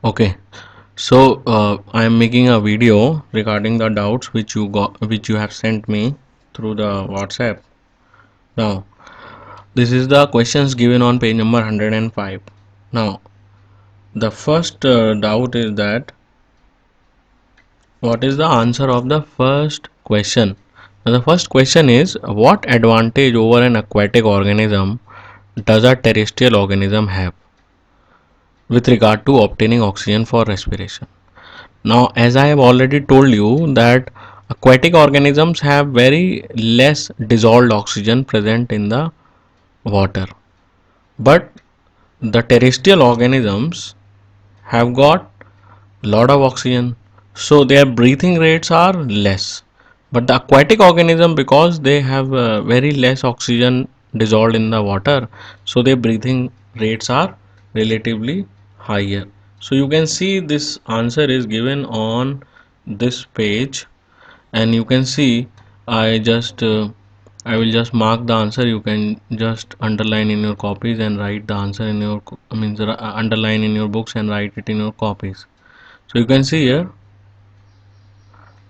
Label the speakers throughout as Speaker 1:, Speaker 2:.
Speaker 1: Okay, so I am making a video regarding the doubts which you have sent me through the WhatsApp. Now, this is the questions given on page number 105. Now, the first doubt is that what is the answer of the first question? Now, the first question is, what advantage over an aquatic organism does a terrestrial organism have with regard to obtaining oxygen for respiration? Now, as I have already told you that aquatic organisms have very less dissolved oxygen present in the water, but the terrestrial organisms have got lot of oxygen, so their breathing rates are less. But the aquatic organism, because they have very less oxygen dissolved in the water, so their breathing rates are relatively higher. So you can see this answer is given on this page, and you can see I just I will just mark the answer. You can just underline in your copies and write the answer in your means underline in your books and write it in your copies. So you can see here,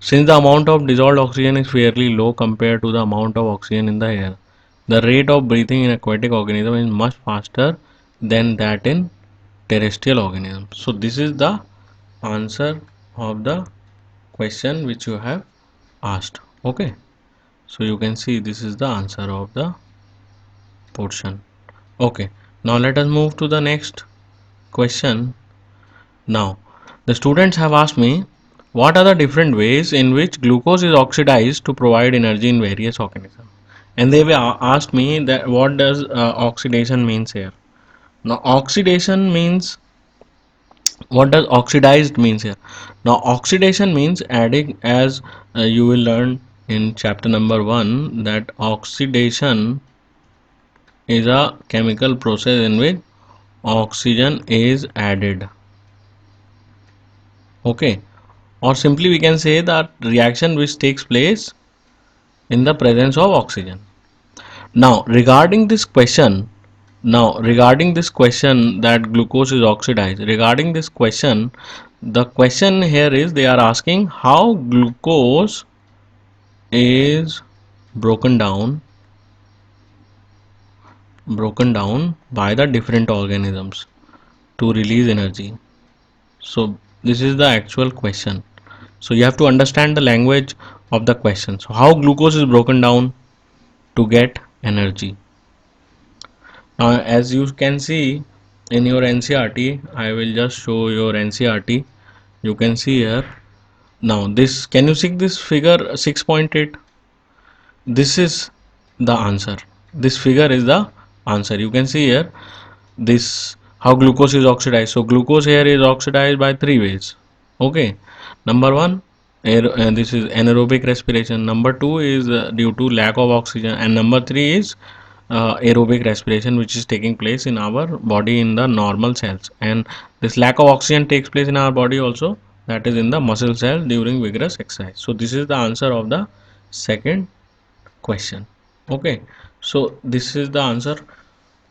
Speaker 1: since the amount of dissolved oxygen is fairly low compared to the amount of oxygen in the air, the rate of breathing in aquatic organism is much faster than that in terrestrial organisms. So this is the answer of the question which you have asked. Okay. So you can see this is the answer of the portion. Okay. Now let us move to the next question. Now, the students have asked me, what are the different ways in which glucose is oxidized to provide energy in various organisms? And they have asked me that what does oxidation means here. Now, oxidation means, what does oxidized means here? Now, oxidation means adding, as you will learn in chapter number 1, that oxidation is a chemical process in which oxygen is added. Okay, or simply we can say that reaction which takes place in the presence of oxygen. Now regarding this question that glucose is oxidized, regarding this question, the question here is they are asking how glucose is broken down by the different organisms to release energy. So this is the actual question. So you have to understand the language of the question. So how glucose is broken down to get energy. Now as you can see in your NCRT, I will just show your NCRT. You can see here. Now this, can you see this figure 6.8? This is the answer. This figure is the answer. You can see here this how glucose is oxidized. So glucose here is oxidized by three ways. Okay, number one, this is anaerobic respiration. Number two is due to lack of oxygen, and number three is aerobic respiration, which is taking place in our body in the normal cells. And this lack of oxygen takes place in our body also, that is in the muscle cells during vigorous exercise. So this is the answer of the second question. Okay, so this is the answer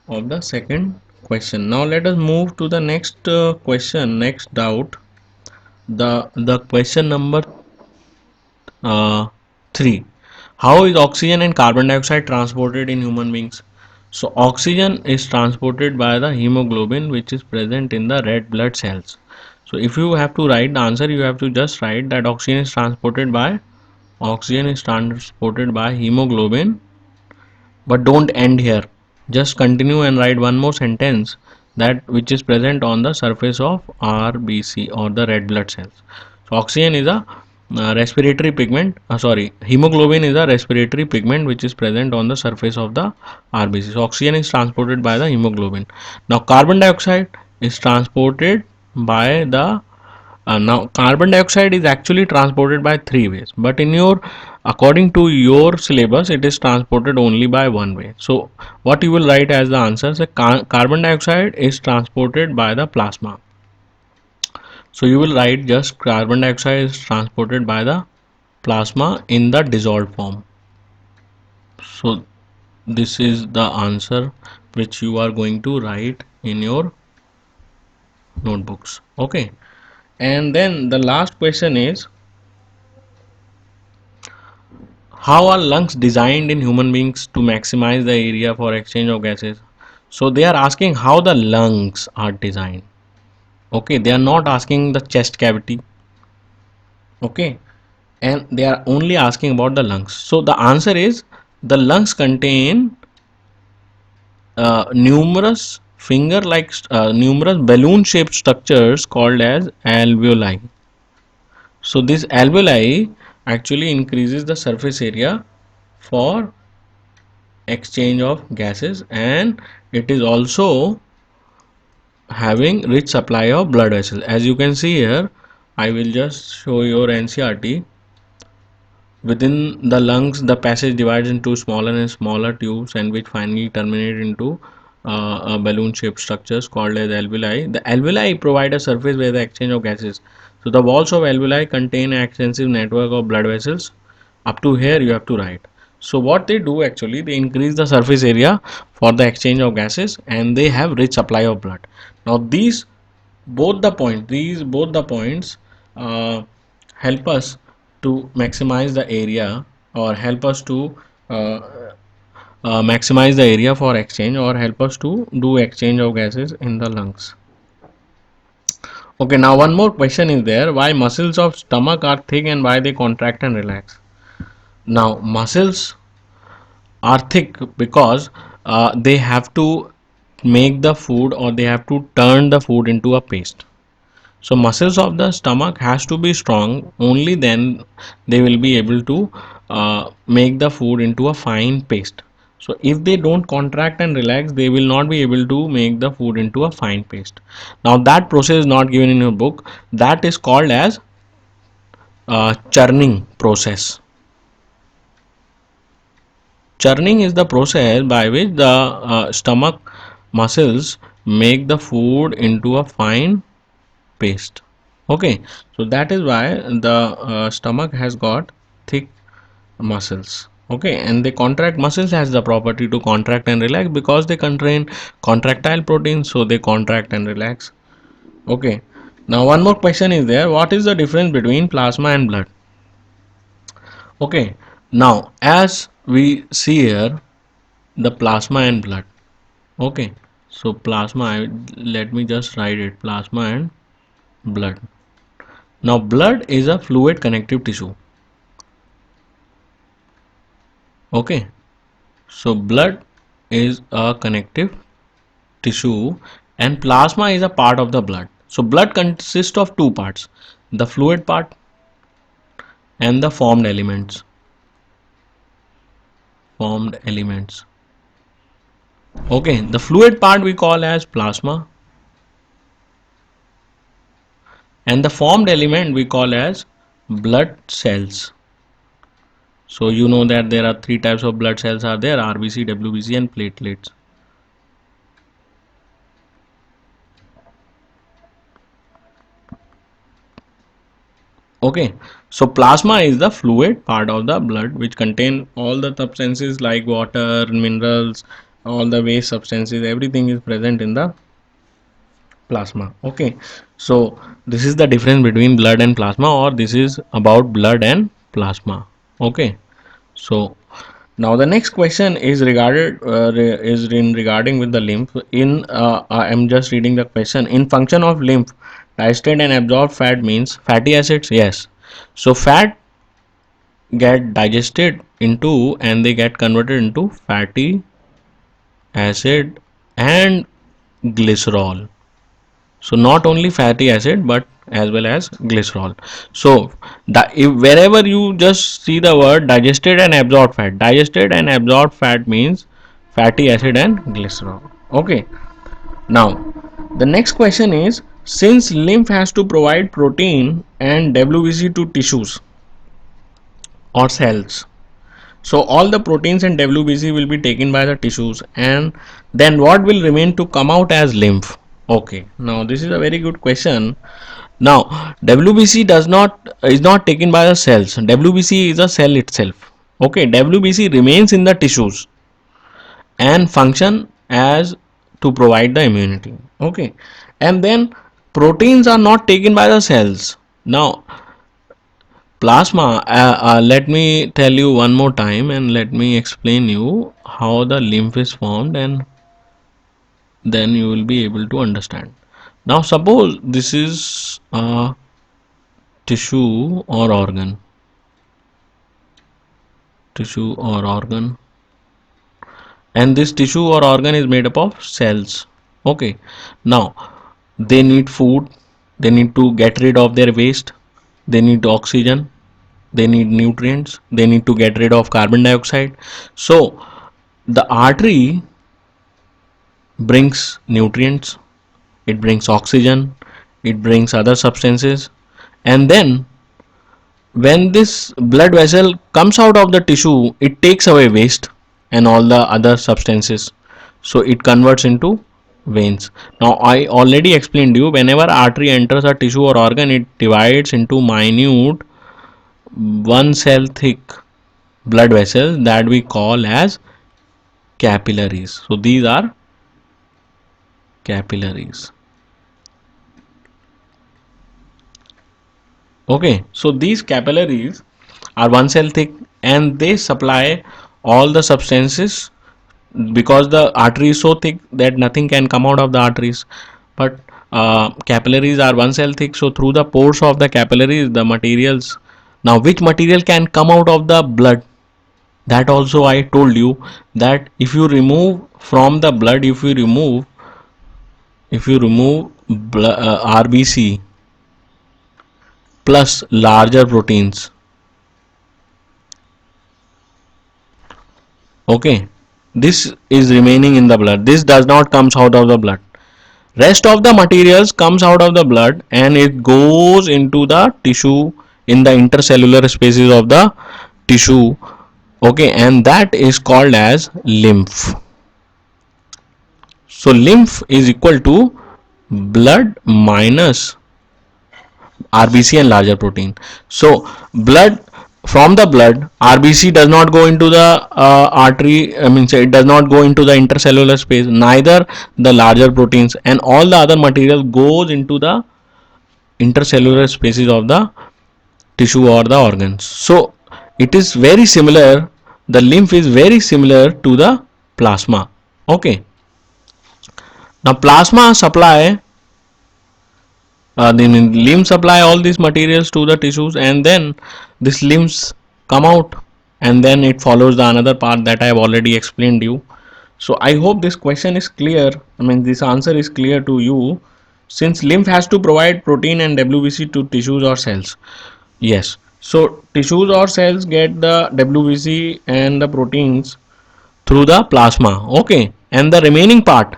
Speaker 1: of the second question. Now let us move to the next question, next doubt. The question number uh, 3. How is oxygen and carbon dioxide transported in human beings? So oxygen is transported by the hemoglobin which is present in the red blood cells. So if you have to write the answer, you have to just write that oxygen is transported by hemoglobin, but don't end here. Just continue and write one more sentence, that which is present on the surface of RBC or the red blood cells. So oxygen is a respiratory pigment, hemoglobin is a respiratory pigment which is present on the surface of the RBC. So oxygen is transported by the hemoglobin. Now carbon dioxide is transported by the now carbon dioxide is actually transported by three ways, but in your, according to your syllabus, it is transported only by one way. So what you will write as the answer, so carbon dioxide is transported by the plasma. So you will write just carbon dioxide is transported by the plasma in the dissolved form. So this is the answer which you are going to write in your notebooks. Okay, and then the last question is, how are lungs designed in human beings to maximize the area for exchange of gases? So they are asking how the lungs are designed. Okay, they are not asking the chest cavity. Okay, and they are only asking about the lungs. So the answer is, the lungs contain numerous balloon shaped structures called as alveoli. So this alveoli actually increases the surface area for exchange of gases, and it is also having rich supply of blood vessels. As you can see here, I will just show your NCRT. Within the lungs, the passage divides into smaller and smaller tubes, and which finally terminate into balloon-shaped structures called as alveoli. The alveoli provide a surface where the exchange of gases. So the walls of alveoli contain an extensive network of blood vessels. Up to here, you have to write. So what they do actually, they increase the surface area for the exchange of gases, and they have rich supply of blood. Now these both the points uh, help us to maximize the area, or help us to uh, maximize the area for exchange, or help us to do exchange of gases in the lungs. Okay, now one more question is there: why muscles of stomach are thick and why they contract and relax? Now muscles are thick because they have to make the food, or they have to turn the food into a paste. So muscles of the stomach has to be strong, only then they will be able to make the food into a fine paste. So if they don't contract and relax, they will not be able to make the food into a fine paste. Now that process is not given in your book. That is called as churning process. Churning is the process by which the stomach muscles make the food into a fine paste. Okay, so that is why the stomach has got thick muscles. Okay, and the contract muscles has the property to contract and relax because they contain contractile proteins, so they contract and relax. Okay, now one more question is there: what is the difference between plasma and blood? Okay, now as we see here, the plasma and blood. Okay, so let me just write it: plasma and blood. Now blood is a fluid connective tissue. Okay, so blood is a connective tissue, and plasma is a part of the blood. So blood consists of two parts: the fluid part and the formed elements. Okay, the fluid part we call as plasma, and the formed element we call as blood cells. So you know that there are three types of blood cells are there: RBC, WBC and platelets. Okay, so plasma is the fluid part of the blood which contain all the substances like water, minerals, all the waste substances, everything is present in the plasma. Okay, so this is the difference between blood and plasma, or this is about blood and plasma. Okay, so now the next question is regarding with the lymph. I am just reading the question. In function of lymph, digested and absorbed fat means fatty acids. Yes. So fat get digested into, and they get converted into fatty acid and glycerol. So not only fatty acid but as well as glycerol. So wherever you just see the word digested and absorbed fat means fatty acid and glycerol. Okay, now the next question is, since lymph has to provide protein and WBC to tissues or cells, so all the proteins and WBC will be taken by the tissues, and then what will remain to come out as lymph? Okay, now this is a very good question. Now WBC is not taken by the cells. WBC is a cell itself. Okay, WBC remains in the tissues and function as to provide the immunity. Okay, and then proteins are not taken by the cells. Now plasma, let me tell you one more time and let me explain you how the lymph is formed, and then you will be able to understand. Now suppose this is a tissue or organ, tissue or organ, and this tissue or organ is made up of cells. Okay, now they need food, they need to get rid of their waste, they need oxygen, they need nutrients, they need to get rid of carbon dioxide. So the artery brings nutrients, it brings oxygen, it brings other substances, and then when this blood vessel comes out of the tissue, it takes away waste and all the other substances, so it converts into veins. Now I already explained you, whenever artery enters a tissue or organ, it divides into minute one cell thick blood vessels that we call as capillaries. So these are capillaries. Okay, so these capillaries are one cell thick and they supply all the substances, because the artery is so thick that nothing can come out of the arteries. But capillaries are one cell thick, so through the pores of the capillaries, the materials. Now, which material can come out of the blood? That also I told you, that if you remove from the blood, if you remove RBC plus larger proteins, okay, this is remaining in the blood, this does not comes out of the blood. Rest of the materials comes out of the blood and it goes into the tissue, in the intercellular spaces of the tissue. Okay, and that is called as lymph. So lymph is equal to blood minus RBC and larger protein. So blood, from the blood, RBC does not go into the artery, I mean it does not go into the intercellular space, neither the larger proteins, and all the other material goes into the intercellular spaces of the tissue or the organs. So it is very similar, the lymph is very similar to the plasma. Okay, now plasma supply, the lymph supply all these materials to the tissues, and then this lymphs come out, and then it follows the another part that I have already explained you. So I hope this question is clear, I mean this answer is clear to you, since lymph has to provide protein and WBC to tissues or cells. Yes, so tissues or cells get the WBC and the proteins through the plasma. Okay, and the remaining part,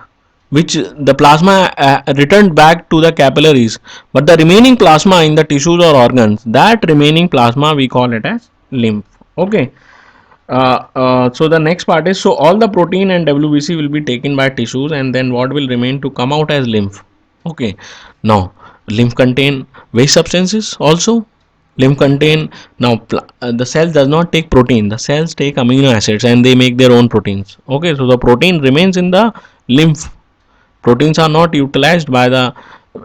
Speaker 1: which the plasma returned back to the capillaries, but the remaining plasma in the tissues or organs, that remaining plasma we call it as lymph. Okay, so the next part is, so all the protein and WBC will be taken by tissues, and then what will remain to come out as lymph. Okay, now lymph contain waste substances also. Lymph contain, now the cell does not take protein, the cells take amino acids and they make their own proteins. Okay, so the protein remains in the lymph, proteins are not utilized by the,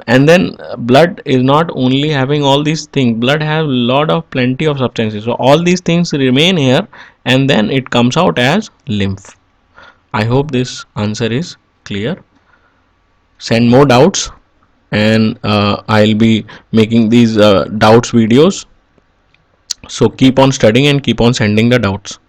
Speaker 1: and then blood is not only having all these things, blood has a lot of plenty of substances, so all these things remain here and then it comes out as lymph. I hope this answer is clear. Send more doubts, and I'll be making these doubts videos, so keep on studying and keep on sending the doubts.